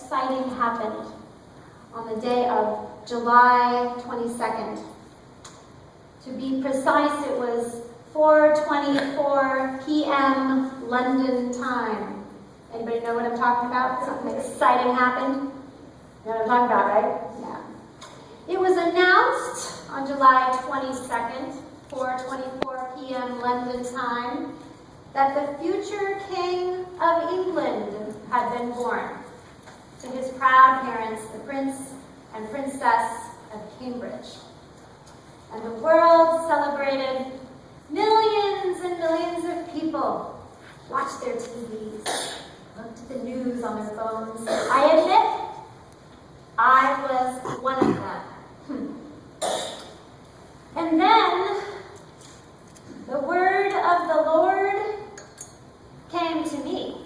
Exciting happened on the day of July 22nd. To be precise, it was 4:24 p.m. London time. Anybody know what I'm talking about? Something exciting happened? You know what I'm talking about, right? Yeah. It was announced on July 22nd, 4:24 p.m. London time, that the future King of England had been born to his proud parents, the Prince and Princess of Cambridge. And the world celebrated. Millions and millions of people watched their TVs, looked at the news on their phones. I admit, I was one of them. And then, the word of the Lord came to me.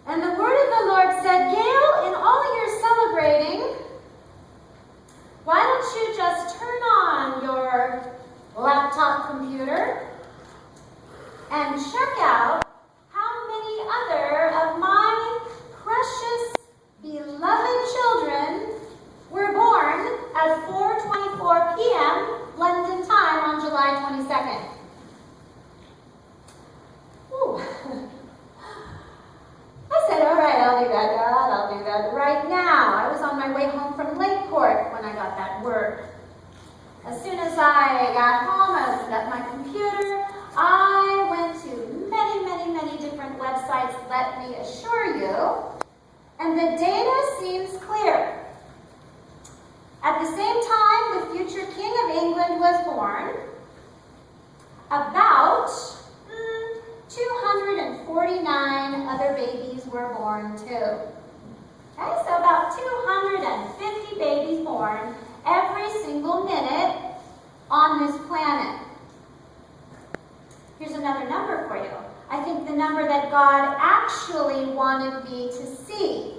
And the word of the Lord said, Gail, in all your celebrating, why don't you just turn on your laptop computer and check out how many other of my precious, beloved children were born at 4:24 p.m. London time on July 22nd. Ooh. I said, all right, I'll do that, God. I'll do that right now. I was on my way home from Lakeport when I got that word. As soon as I got home, I opened up my computer. I went to many different websites, let me assure you, and the data seems clear. At the same time the future King of England was born, about 249 other babies were born too. Okay, so about 250 babies born every single minute on this planet. Here's another number for you. I think the number that God actually wanted me to see.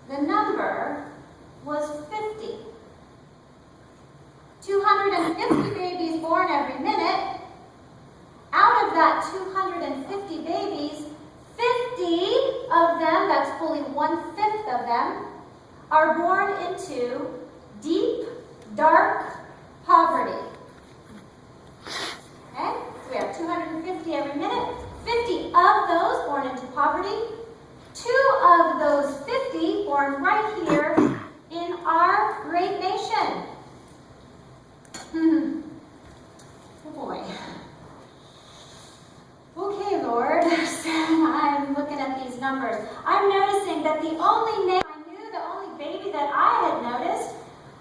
The number was 50. 250 babies born every minute. Out of that 250 babies, 50 of them, that's fully 1/5 of them, are born into deep, dark poverty. Okay? So we have 250 every minute. 50 of those born into poverty. 2 of those 50 born right here in our great nation. Oh boy. Okay, Lord, I'm looking at these numbers. I'm noticing that the only name I knew, the only baby that I had noticed,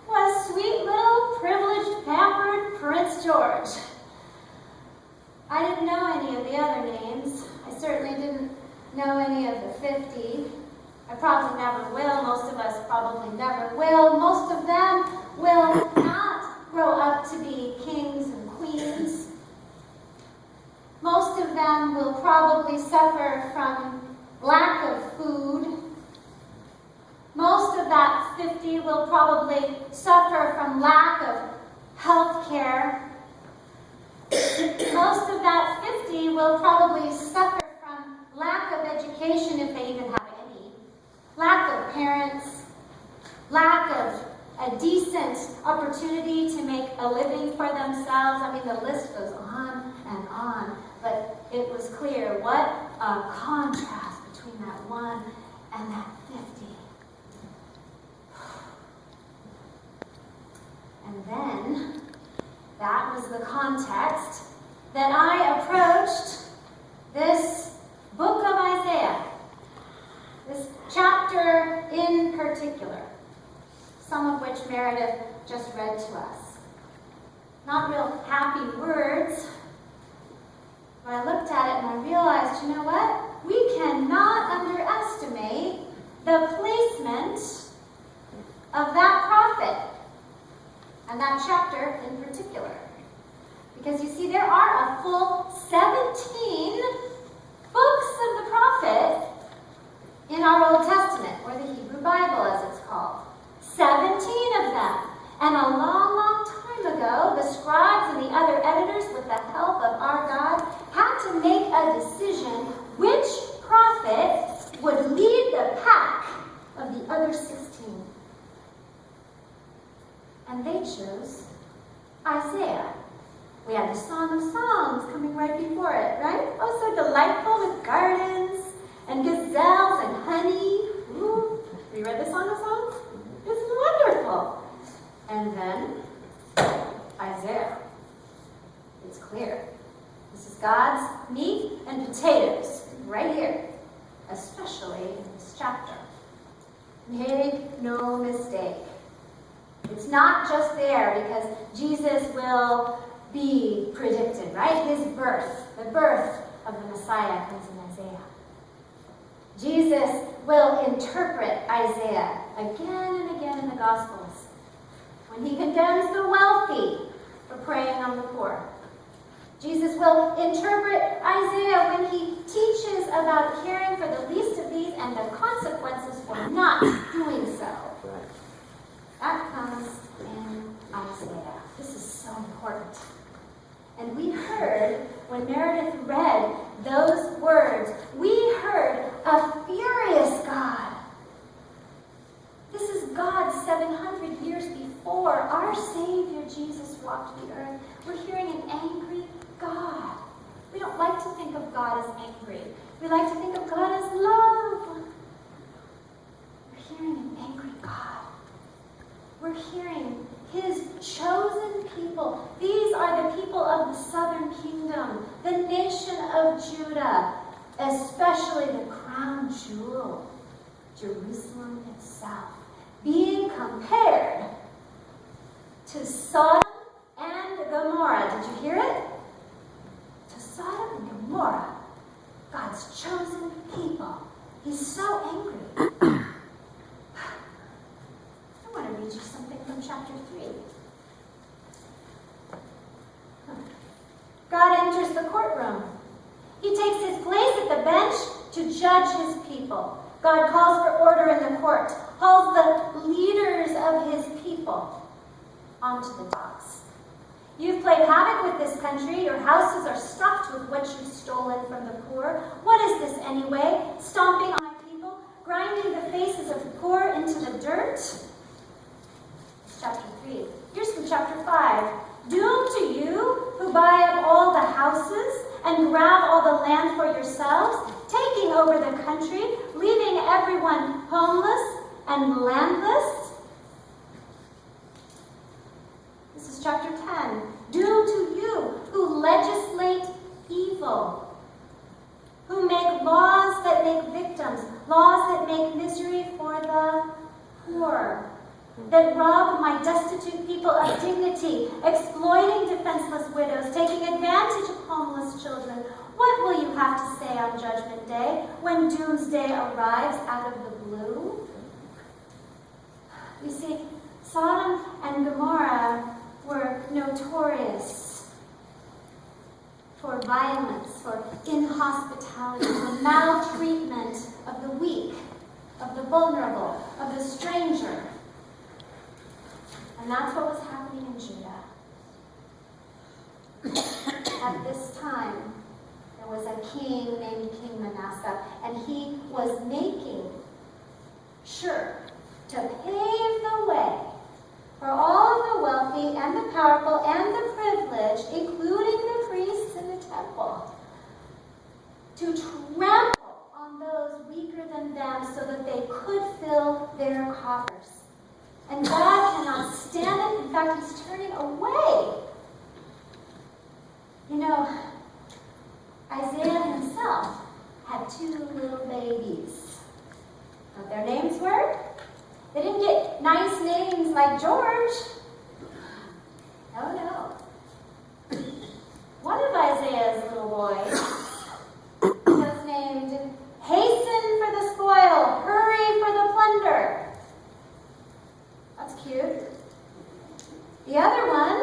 was sweet little privileged, pampered Prince George. I didn't know any of the other names. I certainly didn't know any of the 50. I probably never will. Most of us probably never will. Most of them will not grow up to be kings and queens. Most of them will probably suffer from lack of food. Most of that 50 will probably suffer from lack of health care. Most of that 50 will probably suffer from lack of education, if they even have any, lack of parents, lack of a decent opportunity to make a living for themselves. I mean, the list goes on and on, but it was clear what a contrast between that 1 and that 50. And then, that was the context that I approached this book of Isaiah, this chapter in particular, some of which Meredith just read to us. Not real happy words, but I looked at it and I realized, you know what? We cannot underestimate the placement of that prophet and that chapter in particular. Because you see, there are a full 17 books of the prophet in our Old Testament, or the Hebrew Bible as it's called. 17 of them. And a long time ago, the scribes and the other editors, with the help of our God, had to make a decision which prophet prophet would lead the pack of the other 16. And they chose Isaiah. We had the Song of Songs coming right before it, right? Oh, so delightful with gardens and gazelles and honey. Ooh, have you read the Song of Songs? It's wonderful. And then Isaiah. It's clear. This is God's meat and potatoes right here, especially in this chapter. Make no mistake. It's not just there because Jesus will be predicted, right? His birth, the birth of the Messiah comes in Isaiah. Jesus will interpret Isaiah again and again in the Gospels when he condemns the wealthy for preying on the poor. Jesus will interpret Isaiah when he teaches about caring for the least of these and the consequences for not doing so. That comes in Isaiah. This is so important. And we heard, when Meredith read those words, we heard a furious God. This is God 700 years before our Savior Jesus walked the earth. We're hearing an angry God. We don't like to think of God as angry. We like to think of God as love. We're hearing an angry God. We're hearing his chosen people. These are the people of the southern kingdom, the nation of Judah, especially the crown jewel, Jerusalem itself, being compared to Sodom and Gomorrah. Did you hear it? To Sodom and Gomorrah, God's chosen people. He's so angry. I want to read you something from chapter 3. God enters the courtroom. He takes his place at the bench to judge his people. God calls for order in the court, calls the leaders of his people onto the docks. You've played havoc with this country. Your houses are stuffed with what you've stolen from the poor. What is this anyway? Stomping on my people? Grinding the faces of the poor into the dirt? It's chapter 3. Here's from chapter 5. Doom to you who buy up all the houses and grab all the land for yourselves, taking over the country, leaving everyone homeless and landless. This is chapter 10. Doom to you who legislate evil, who make laws that make victims, laws that make misery for the poor, that rob my destitute people of dignity, exploiting defenseless widows, taking advantage of homeless children. What will you have to say on Judgment Day when doomsday arrives out of the blue? You see, Sodom and Gomorrah were notorious for violence, for inhospitality, for maltreatment of the weak, of the vulnerable, of the stranger. And that's what was happening in Judah. At this time, there was a king named King Manasseh, and he was making sure to pave the way for all of the wealthy and the powerful and the privileged, including the priests in the temple, to trample on those weaker than them so that they could fill their coffers. And God cannot stand it. In fact, he's turning away. You know, Isaiah himself had 2 little babies. What their names were? They didn't get nice names like George. No. One of Isaiah's little boys was named Hasten for the Spoil, Hurry for the Plunder. That's cute. The other one,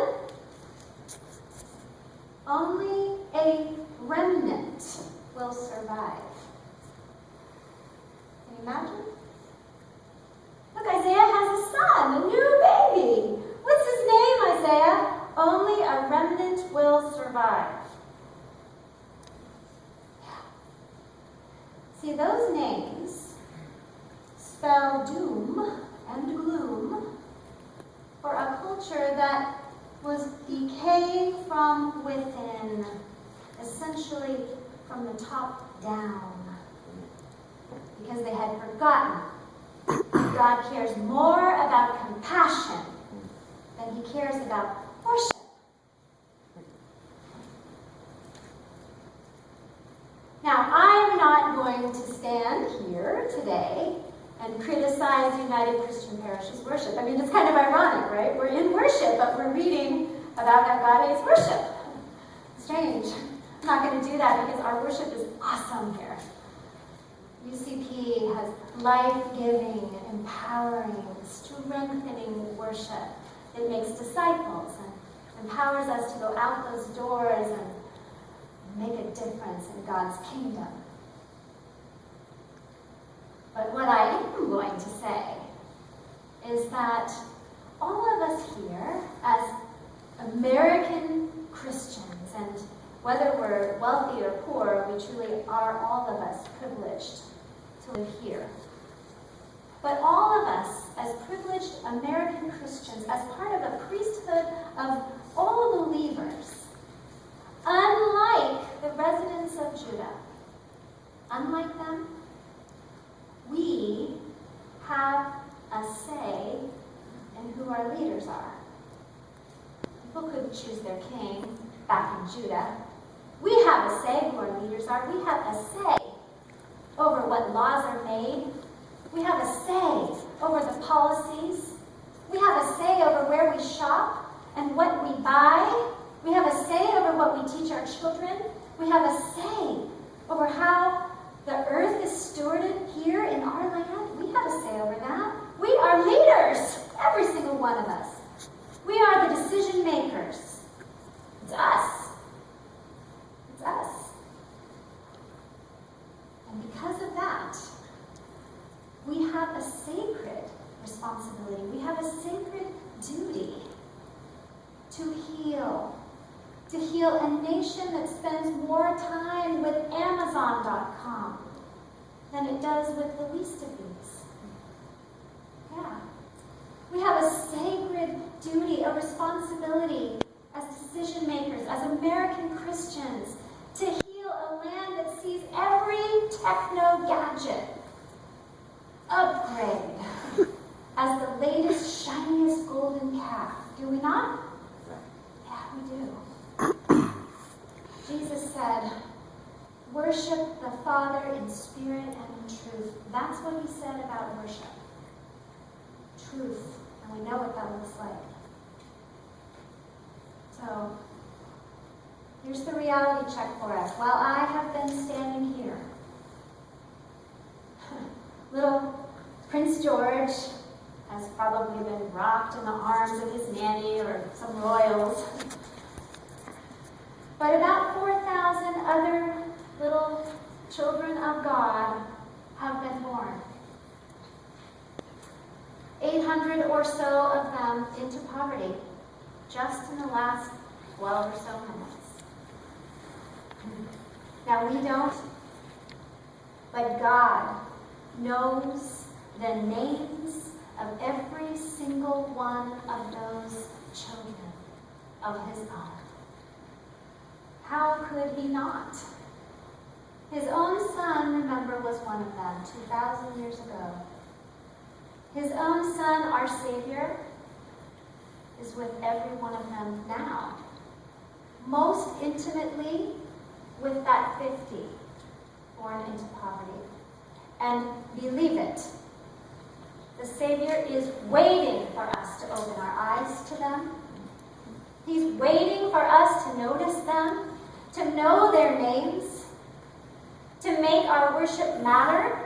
Only a Remnant Will Survive. Can you imagine? Look, Isaiah has a son, a new baby. What's his name, Isaiah? Only a remnant will survive. Yeah. See, those names spell doom and gloom for a culture that was decaying from within, essentially from the top down, because they had forgotten God cares more about compassion than he cares about worship. Now, I'm not going to stand here today and criticize United Christian Parish's worship. I mean, it's kind of ironic, right? We're in worship, but we're reading about how God hates worship. Strange. I'm not going to do that because our worship is awesome here. UCP has life-giving, empowering, strengthening worship. It makes disciples and empowers us to go out those doors and make a difference in God's kingdom. But what I am going to say is that all of us here, as American Christians, and whether we're wealthy or poor, we truly are, all of us, privileged to live here. But all of us, as privileged American Christians, as part of a priesthood of all believers, unlike the residents of Judah, unlike them, we have a say in who our leaders are. People couldn't choose their king back in Judah. We have a say who our leaders are. We have a say over what laws are made. We have a say over the policies. We have a say over where we shop and what we buy. We have a say over what we teach our children. We have a say over how the earth is stewarded here in our land. We have a say over that. We are leaders, every single one of us. We are the decision makers. It's us. It's us. And because of that, we have a sacred responsibility. We have a sacred duty to heal. To heal a nation that spends more time with Amazon.com than it does with the least of these. Yeah. We have a sacred duty, a responsibility as decision makers, as American Christians, to heal a land that sees every techno gadget upgrade as the latest, shiniest golden calf. Do we not? Yeah, we do. Jesus said, worship the Father in spirit and in truth. That's what he said about worship. Truth. And we know what that looks like. So, here's the reality check for us. While I have been standing here, little Prince George has probably been rocked in the arms of his nanny or some royals. But about 4,000 other little children of God have been born. 800 or so of them into poverty, just in the last 12 or so minutes. Now we don't, but God knows the names of every single one of those children of his own. How could he not? His own son, remember, was one of them 2,000 years ago. His own son, our Savior, is with every one of them now. Most intimately with that 50 born into poverty. And believe it, the Savior is waiting for us to open our eyes to them. He's waiting for us to notice them, to know their names, to make our worship matter,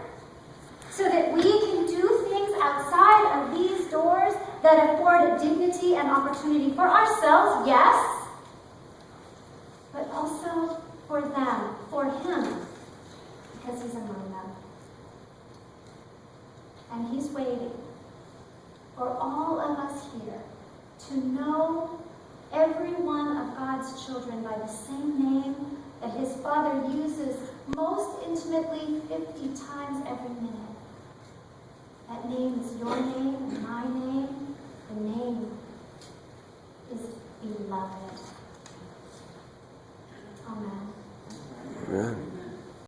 so that we can do things outside of these doors that afford dignity and opportunity for ourselves, yes, but also for them, for him, because he's among them. And he's waiting for all of us here to know every one of God's children by the same name that his Father uses most intimately 50 times every minute. That name is your name and my name. The name is beloved.